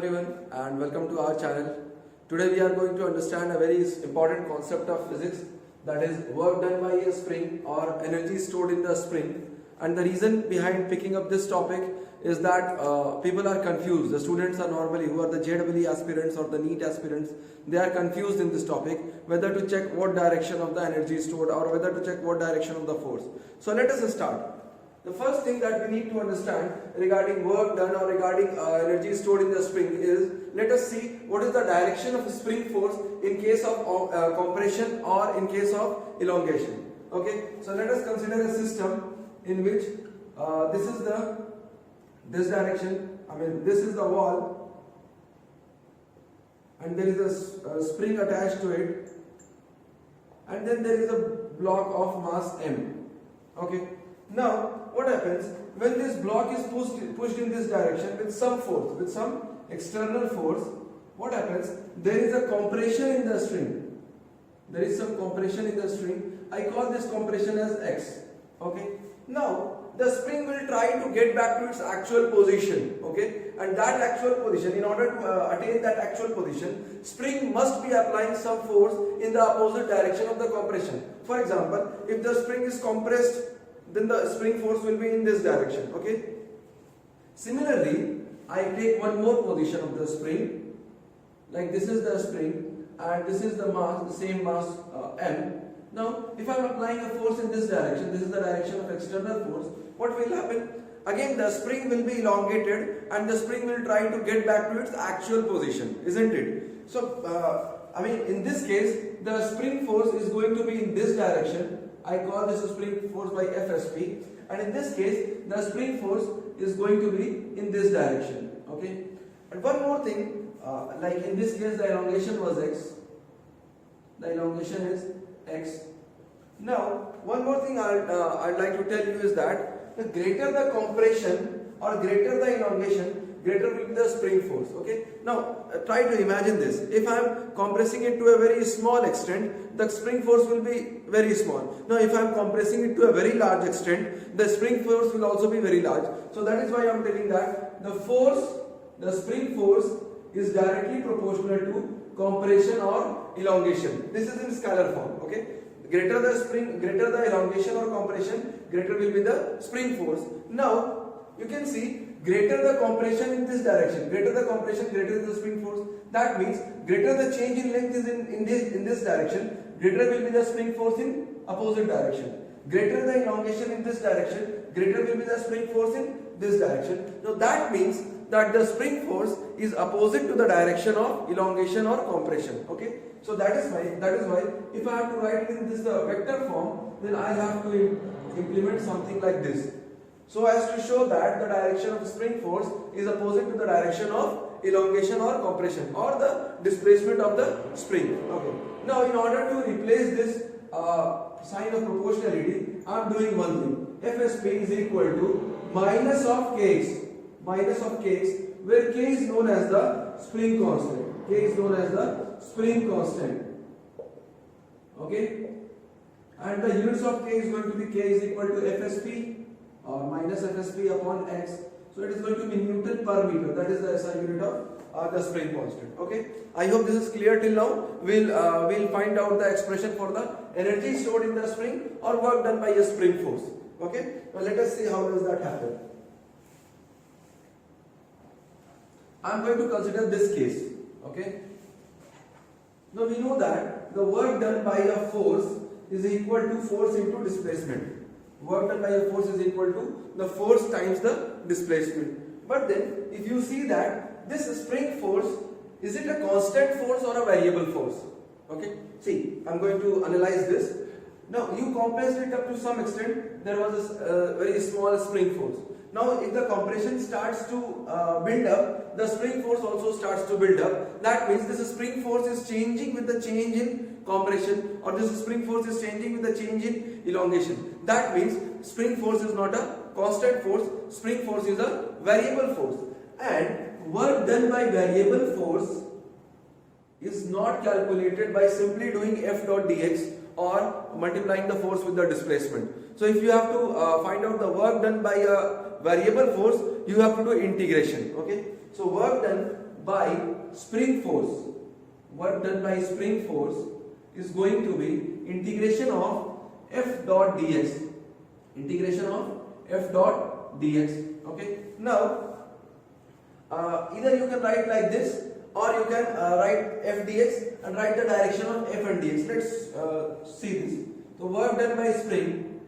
everyone and welcome to our channel. Today we are going to understand a very important concept of physics, that is work done by a spring or energy stored in the spring. And the reason behind picking up this topic is that people are confused. The students are normally, who are the JEE aspirants or the NEET aspirants, they are confused in this topic whether to check what direction of the energy stored or whether to check what direction of the force. So let us start. The first thing that we need to understand regarding work done or regarding energy stored in the spring is, let us see what is the direction of spring force in case of compression or in case of elongation. Okay, so let us consider a system in which this direction, this is the wall and there is a spring attached to it, and then there is a block of mass m. Okay, now what happens when this block is pushed in this direction with some force, with some external force? What happens? There is a compression in the string. There is some compression in the string. I call this compression as x. Okay, now the spring will try to get back to its actual position. Okay, and that actual position, in order to attain that actual position, spring must be applying some force in the opposite direction of the compression. For example, if the spring is compressed, then the spring force will be in this direction. Okay, similarly I take one more position of the spring, like this is the spring and this is the mass, the same mass m. Now if I am applying a force in this direction, this is the direction of external force, what will happen? Again the spring will be elongated and the spring will try to get back to its actual position, isn't it? So in this case the spring force is going to be in this direction. I call this a spring force by Fsp, and in this case the spring force is going to be in this direction. Okay, and one more thing, like in this case the elongation was x, the elongation is x. Now one more thing I'd like to tell you is that the greater the compression or greater the elongation, greater will be the spring force. Okay, now try to imagine this. If I am compressing it to a very small extent, the spring force will be very small. Now if I am compressing it to a very large extent, the spring force will also be very large. So that is why I am telling that the spring force is directly proportional to compression or elongation. This is in scalar form. Okay, greater the elongation or compression, greater will be the spring force. Now you can see, greater the compression in this direction, greater the compression, greater the spring force. That means greater the change in length is in this direction, greater will be the spring force in opposite direction. Greater the elongation in this direction, greater will be the spring force in this direction. Now that means that the spring force is opposite to the direction of elongation or compression. Okay, so that is why if I have to write it in this vector form, then I have to implement something like this, so as to show that the direction of spring force is opposite to the direction of elongation or compression or the displacement of the spring. Okay, now in order to replace this sign of proportionality, I am doing one thing. Fsp is equal to minus of kx, where k is known as the spring constant. K is known as the spring constant. Okay, and the units of k is going to be, k is equal to Fsp or minus Fsp upon x. So it is going to be Newton per meter. That is the SI unit of the spring constant. Okay, I hope this is clear till now. We'll find out the expression for the energy stored in the spring or work done by a spring force. Okay, now let us see how does that happen. I am going to consider this case. Okay, now we know that the work done by a force is equal to force into displacement. Work done by a force is equal to the force times the displacement. But then if you see that this spring force, is it a constant force or a variable force? Okay, see, I am going to analyze this. Now you compressed it up to some extent, there was a very small spring force. Now if the compression starts to build up, the spring force also starts to build up. That means this spring force is changing with the change in compression, or this spring force is changing with the change in elongation. That means spring force is not a constant force, spring force is a variable force. And work done by variable force is not calculated by simply doing F dot dx or multiplying the force with the displacement. So if you have to find out the work done by a variable force, you have to do integration. Okay, so work done by spring force, work done by spring force is going to be integration of F dot dx, integration of F dot dx. Okay, now either you can write like this, or you can write F dx and write the direction of F and dx. Let's see this. So work done by spring,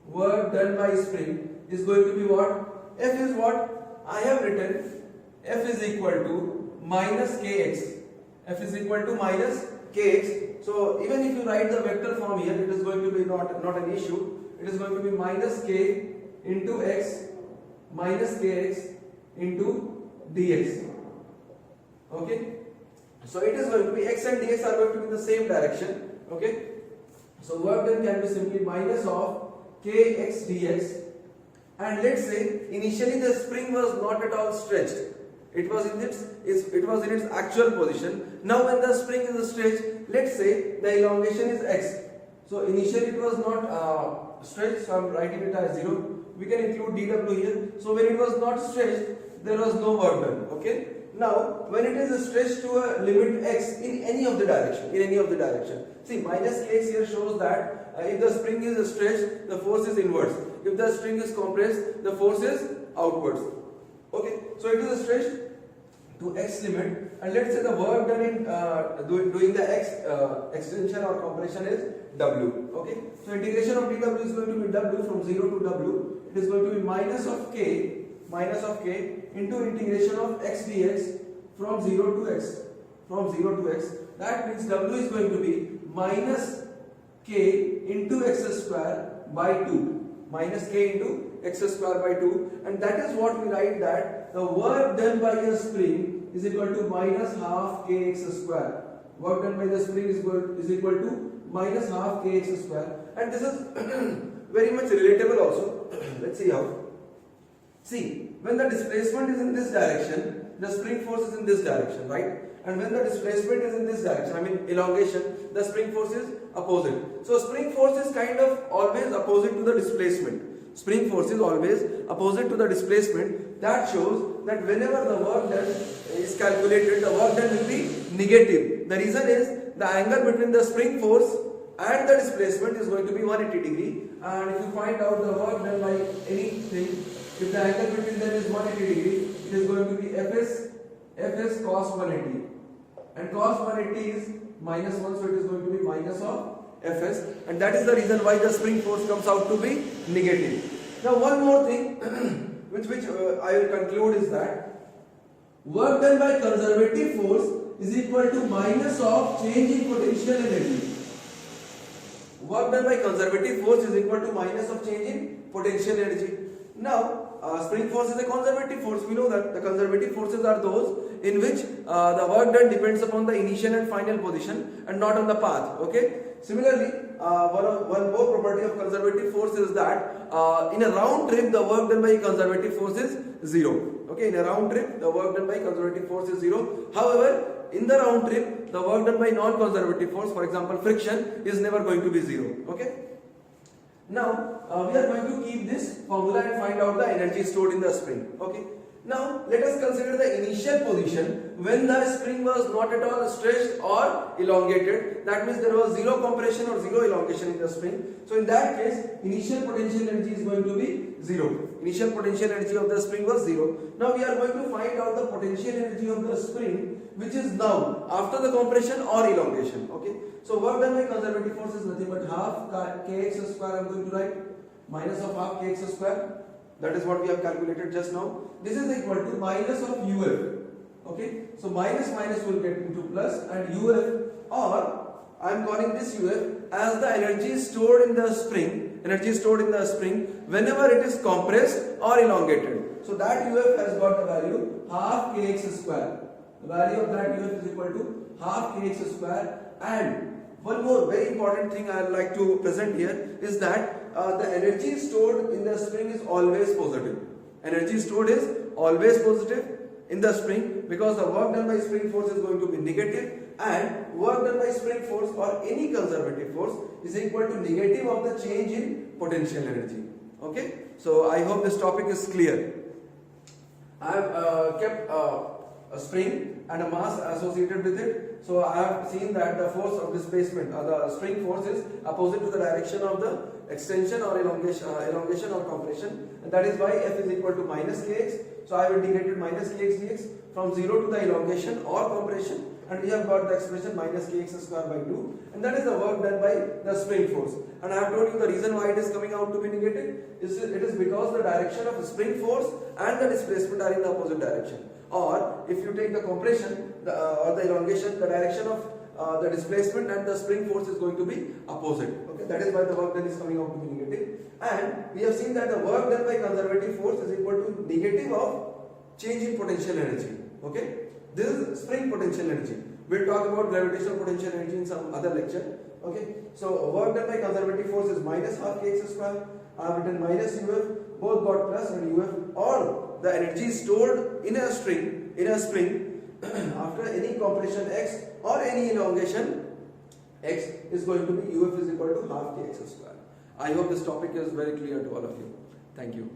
work done by spring is going to be what? F is what? I have written F is equal to minus kx. F is equal to minus kx. So even if you write the vector form here, it is going to be not an issue. It is going to be minus k into x minus kx into dx. Okay, so it is going to be x and dx are going to be in the same direction. Okay, so work done can be simply minus of kx dx. And let's say initially the spring was not at all stretched. It was in its actual position. Now when the spring is stretched, let's say the elongation is x. So initially it was not stretched, so I am writing it as 0. We can include dw here. So when it was not stretched, there was no work done. Okay. Now when it is stretched to a limit x in any of the direction, see minus kx here shows that if the spring is stretched, the force is inwards. If the string is compressed, the force is outwards. Okay, so it is stretched to x limit, and let's say the work done in doing the x extension or compression is w. Okay, so integration of dw is going to be w from 0 to w. It is going to be minus of k into integration of x dx from 0 to x. That means w is going to be minus k into x square by 2. Minus k into x square by 2, and that is what we write, that the work done by a spring is equal to minus half kx square. Work done by the spring is equal to minus half kx square, and this is very much relatable also. Let's see how. See, when the displacement is in this direction, the spring force is in this direction, right? And when the displacement is in this direction, I mean elongation, the spring force is opposite. So spring force is kind of always opposite to the displacement. Spring force is always opposite to the displacement. That shows that whenever the work done is calculated, the work done will be negative. The reason is the angle between the spring force and the displacement is going to be 180 degree. And if you find out the work done by anything, if the angle between them is 180 degree, it is going to be Fs cos 180. And cos 180 is minus 1, so it is going to be minus of Fs, and that is the reason why the spring force comes out to be negative. Now one more thing with which I will conclude is that work done by conservative force is equal to minus of change in potential energy. Work done by conservative force is equal to minus of change in potential energy. Now spring force is a conservative force. We know that the conservative forces are those in which the work done depends upon the initial and final position and not on the path. Okay. Similarly, one more property of conservative force is that in a round trip the work done by conservative force is 0. Okay, in a round trip the work done by conservative force is 0. However, in the round trip the work done by non-conservative force, for example friction, is never going to be 0. Okay. Now we are going to keep this formula and find out the energy stored in the spring. Okay. Now let us consider the initial position when the spring was not at all stretched or elongated. That means there was zero compression or zero elongation in the spring. So in that case, initial potential energy is going to be 0. Initial potential energy of the spring was 0. Now we are going to find out the potential energy of the spring, which is now after the compression or elongation. Okay. So work done by conservative force is nothing but half kx square. I am going to write minus of half kx square. That is what we have calculated just now. This is equal to minus of uf. Okay. So minus will get into plus, and uf, or I am calling this uf as the energy stored in the spring. Energy stored in the spring whenever it is compressed or elongated. So that uf has got the value half kx square. The value of that uf is equal to half kx square. And one more very important thing I would like to present here is that the energy stored in the spring is always positive. Energy stored is always positive in the spring, because the work done by spring force is going to be negative, and work done by spring force or any conservative force is equal to negative of the change in potential energy. Okay, so I hope this topic is clear. I have kept a spring and a mass associated with it. So I have seen that the force of displacement, the spring force is opposite to the direction of the extension or elongation or compression, and that is why F is equal to minus kx. So I have integrated minus kx dx from 0 to the elongation or compression, and we have got the expression minus kx square by 2, and that is the work done by the spring force. And I have told you the reason why it is coming out to be negative is it is because the direction of the spring force and the displacement are in the opposite direction. Or if you take the compression or the elongation, the direction of the displacement and the spring force is going to be opposite. Okay, that is why the work done is coming out to be negative. And we have seen that the work done by conservative force is equal to negative of change in potential energy. Okay, this is spring potential energy. We'll talk about gravitational potential energy in some other lecture. Okay, so work done by conservative force is minus half kx square. I have written minus uf, both got plus and uf. All the energy stored in a spring after any compression x or any elongation x is going to be uf is equal to half kx square. I hope this topic is very clear to all of you. Thank you.